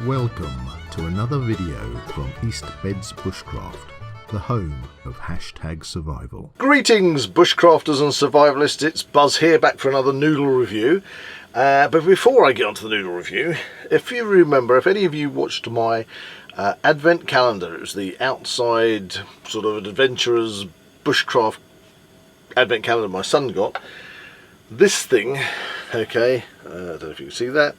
Welcome to another video from East Beds Bushcraft, the home of #survival. Greetings Bushcrafters and survivalists, it's Buzz here, back for another noodle review. But before I get onto the noodle review, if you remember, if any of you watched my advent calendar, it was the outside sort of adventurers bushcraft advent calendar my son got. This thing, okay, I don't know if you can see that,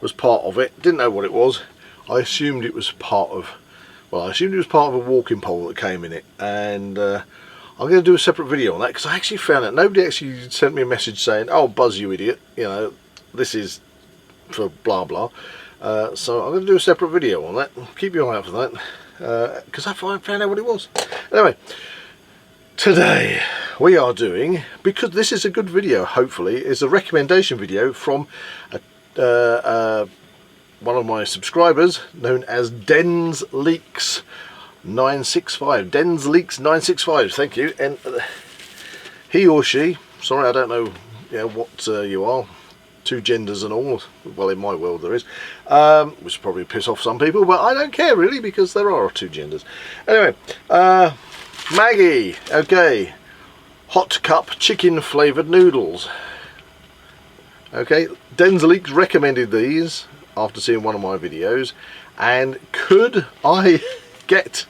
was part of it. Didn't know what it was. I assumed it was part of, well, I assumed it was part of a walking pole that came in it, and I'm going to do a separate video on that because I actually found out nobody actually sent me a message saying, "Oh, Buzz, you idiot, you know, this is for blah blah." So I'm going to do a separate video on that. Keep your eye out for that because I found out what it was. Anyway, today we are doing, because this is a good video, hopefully, is a recommendation video from one of my subscribers known as Den's Leaks 965. Den's Leaks 965, thank you. And he or she, sorry, I don't know, what you are, two genders and all, well, in my world there is, which probably piss off some people, but I don't care really because there are two genders. Anyway, Maggi, okay, hot cup chicken flavoured noodles. Okay, Den's Leaks recommended these after seeing one of my videos, and could I get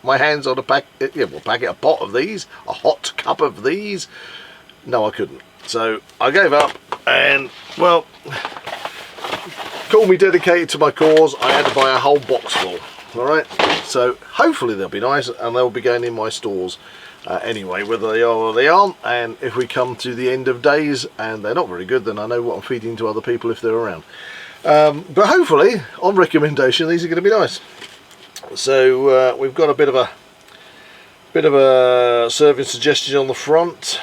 my hands on a pot of these, a hot cup of these? No, I couldn't. So I gave up, and well, call me dedicated to my cause, I had to buy a whole box full. Alright, so hopefully they'll be nice and they'll be going in my stores anyway, whether they are or they aren't. And if we come to the end of days and they're not very good, then I know what I'm feeding to other people if they're around. But hopefully, on recommendation, these are going to be nice. So we've got a bit of a serving suggestion on the front.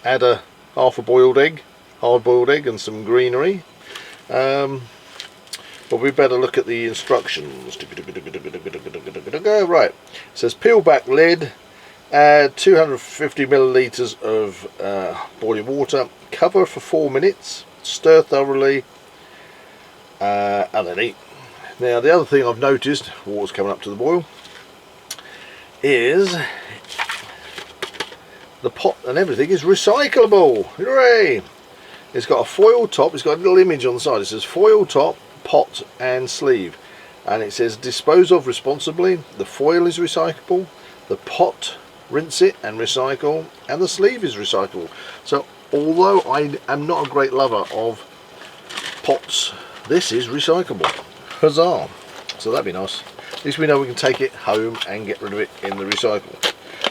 Add a half a boiled egg, hard-boiled egg, and some greenery. But we better look at the instructions. Right, it says peel back lid, add 250 millilitres of boiling water, cover for 4 minutes, stir thoroughly, and then eat. Now the other thing I've noticed, water's coming up to the boil, is the pot and everything is recyclable. Hooray! It's got a foil top, it's got a little image on the side, it says foil top, pot and sleeve, and it says dispose of responsibly. The foil is recyclable, the pot, rinse it and recycle, and the sleeve is recyclable. So although I am not a great lover of pots, this is recyclable. Huzzah! So that'd be nice. At least we know we can take it home and get rid of it in the recycle.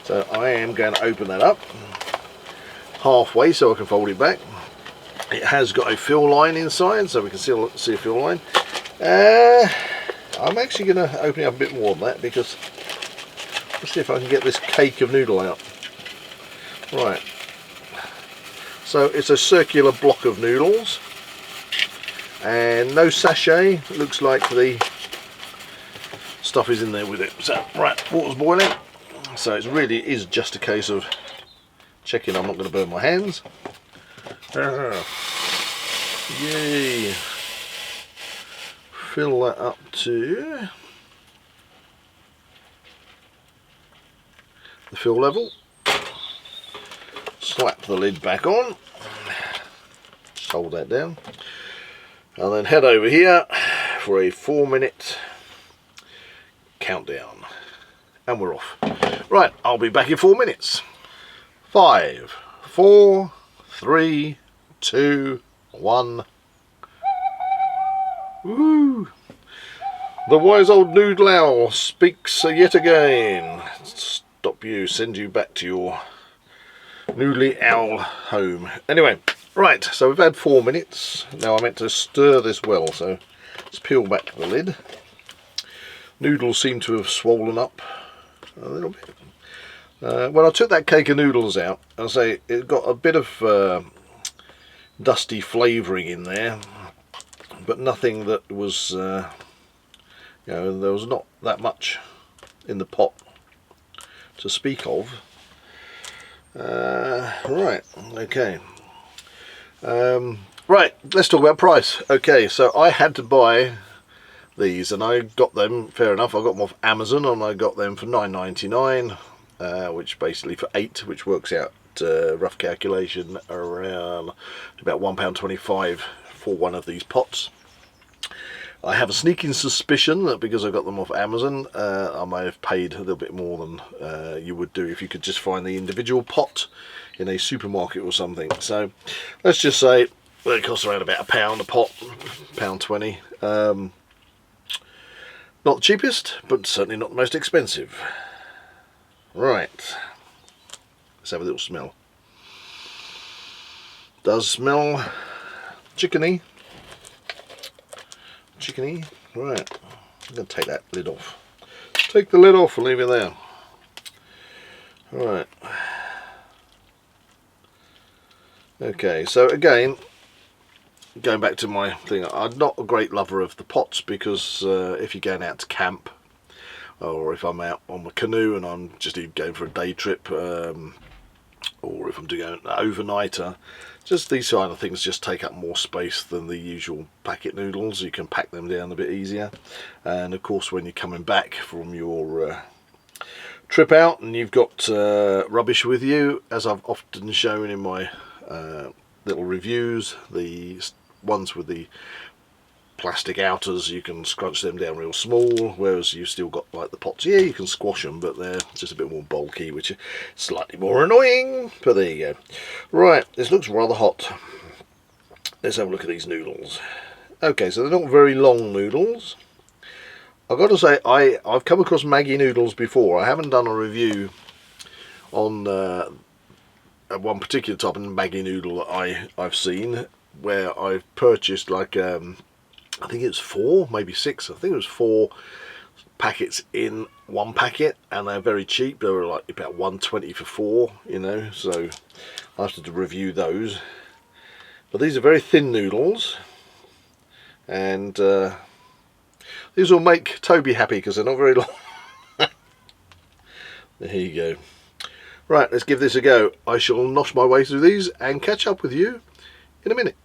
So I am going to open that up halfway so I can fold it back. It has got a fill line inside, so we can see a fill line. I'm actually going to open it up a bit more than that, because let's see if I can get this cake of noodle out. Right. So it's a circular block of noodles, and no sachet. It looks like the stuff is in there with it. So right, water's boiling. So it really is just a case of checking I'm not going to burn my hands. Yay! Fill that up to the fill level. Slap the lid back on. Just hold that down. And then head over here for a 4-minute countdown. And we're off. Right, I'll be back in 4 minutes. 5, 4, 3, 2, 1. Woo! The wise old noodle owl speaks yet again. Stop you, send you back to your noodly owl home. Anyway, right, so we've had 4 minutes. Now I meant to stir this well, so let's peel back the lid. Noodles seem to have swollen up a little bit. When I took that cake of noodles out, I say it got a bit of dusty flavouring in there, but nothing that was, there was not that much in the pot to speak of. Right, okay. Right, let's talk about price. Okay, so I had to buy these, and I got them, fair enough, I got them off Amazon, and I got them for £9.99, which basically for 8, which works out, rough calculation, around about £1.25 for one of these pots. I have a sneaking suspicion that because I got them off Amazon, I may have paid a little bit more than you would do if you could just find the individual pot in a supermarket or something. So let's just say it costs around about £1 a pot, £1.20. Not the cheapest, but certainly not the most expensive. Right, let's have a little smell. Does smell chickeny. Right, I'm going to take that lid off. Take the lid off and leave it there. Right. Okay, so again, going back to my thing, I'm not a great lover of the pots because if you're going out to camp, or if I'm out on my canoe and I'm just even going for a day trip, or if I'm doing an overnighter, just these kind of things just take up more space than the usual packet noodles. You can pack them down a bit easier, and of course when you're coming back from your trip out and you've got rubbish with you, as I've often shown in my little reviews, the ones with the plastic outers, you can scrunch them down real small, whereas you've still got like the pots, yeah, you can squash them, but they're just a bit more bulky, which is slightly more annoying, but there you go. Right, this looks rather hot. Let's have a look at these noodles. Okay, so they're not very long noodles. I've got to say, I've come across Maggi noodles before. I haven't done a review on one particular type of Maggi noodle that I've seen, where I've purchased like I think it's 4, maybe 6. I think it was 4 packets in one packet, and they're very cheap. They were like about £1.20 for 4, you know. So I have to review those. But these are very thin noodles, and these will make Toby happy because they're not very long. There you go. Right, let's give this a go. I shall nosh my way through these and catch up with you in a minute.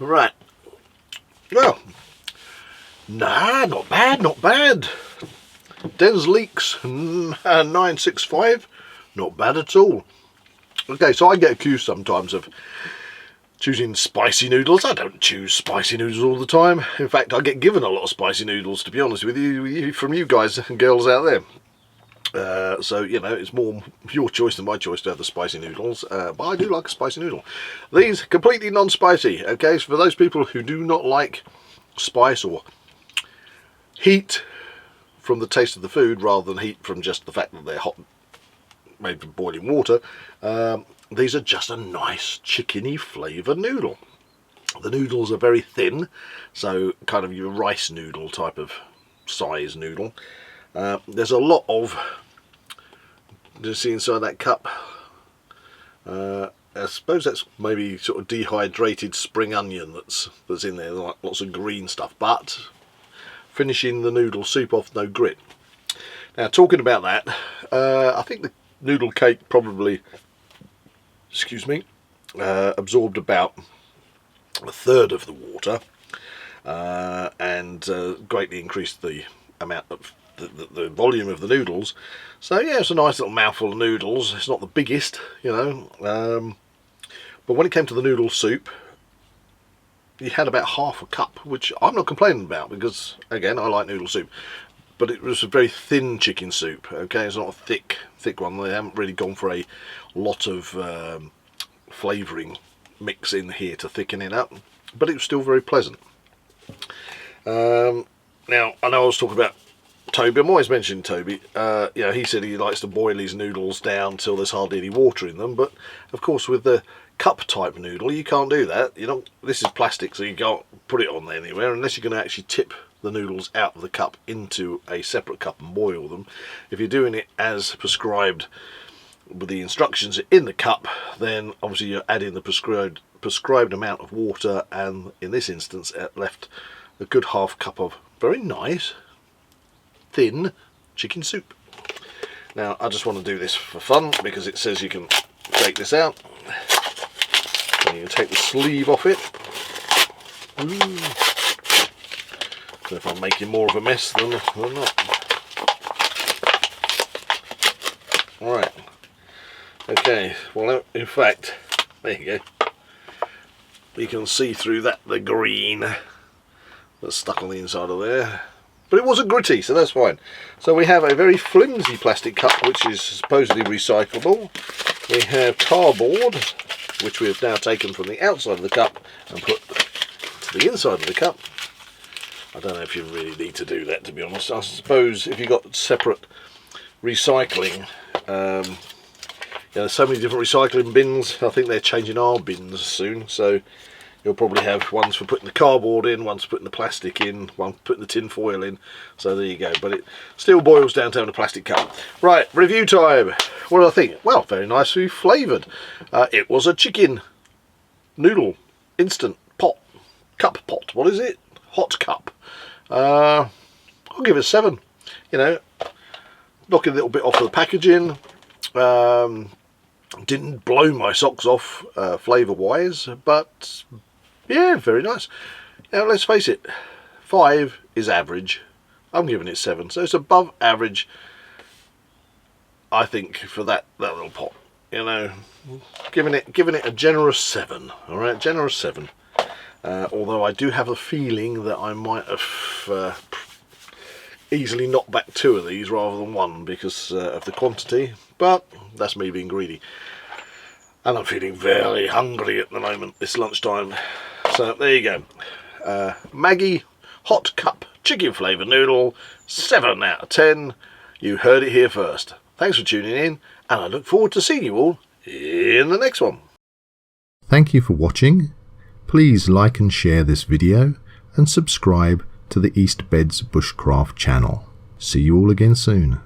Right. Well, nah, not bad, not bad. Den's Leaks 965, not bad at all. Okay, so I get accused sometimes of choosing spicy noodles. I don't choose spicy noodles all the time. In fact, I get given a lot of spicy noodles, to be honest with you, from you guys and girls out there. So, you know, it's more your choice than my choice to have the spicy noodles, but I do like a spicy noodle. These completely non-spicy, okay, so for those people who do not like spice or heat from the taste of the food rather than heat from just the fact that they're hot, made from boiling water, these are just a nice chickeny flavour noodle. The noodles are very thin, so kind of your rice noodle type of size noodle. There's a lot of, just see inside that cup, I suppose that's maybe sort of dehydrated spring onion that's in there, like lots of green stuff, but finishing the noodle soup off, no grit. Now, talking about that, I think the noodle cake probably, excuse me, absorbed about a third of the water, and greatly increased the amount of the volume of the noodles. So yeah, it's a nice little mouthful of noodles. It's not the biggest, you know, but when it came to the noodle soup, you had about half a cup, which I'm not complaining about because, again, I like noodle soup. But it was a very thin chicken soup, okay? It's not a thick one. They haven't really gone for a lot of flavouring mix in here to thicken it up. but it was still very pleasant. Now, I know I was talking about Toby. I'm always mentioning Toby. He said he likes to boil his noodles down till there's hardly any water in them. But of course, with the cup type noodle, you can't do that. This is plastic, so you can't put it on there anywhere unless you're going to actually tip the noodles out of the cup into a separate cup and boil them. If you're doing it as prescribed with the instructions in the cup, then obviously you're adding the prescribed amount of water, and in this instance it left a good half cup of very nice thin chicken soup. Now I just want to do this for fun because it says you can take this out and you can take the sleeve off it. So if I'm making more of a mess than not. Alright, okay, well in fact, there you go, you can see through that the green that's stuck on the inside of there. But it wasn't gritty, so that's fine. So we have a very flimsy plastic cup, which is supposedly recyclable. We have cardboard, which we have now taken from the outside of the cup and put to the inside of the cup. I don't know if you really need to do that, to be honest. I suppose if you've got separate recycling, there's so many different recycling bins. I think they're changing our bins soon, so you'll probably have ones for putting the cardboard in, ones for putting the plastic in, one for putting the tin foil in. So there you go. But it still boils down to having a plastic cup. Right, review time. What do I think? Well, very nicely flavoured. It was a chicken noodle instant cup pot. What is it? Hot cup. I'll give it a 7. Knocking a little bit off of the packaging. Didn't blow my socks off flavour wise, but yeah, very nice. Now let's face it, 5 is average. I'm giving it 7, so it's above average, I think, for that little pot. Giving it a generous 7. All right, generous 7. Although I do have a feeling that I might have easily knocked back 2 of these rather than 1 because of the quantity, but that's me being greedy. And I'm feeling very hungry at the moment, this lunchtime. So there you go. Maggi hot cup chicken flavour noodle, 7 out of 10. You heard it here first. Thanks for tuning in, and I look forward to seeing you all in the next one. Thank you for watching. Please like and share this video and subscribe to the East Beds Bushcraft channel. See you all again soon.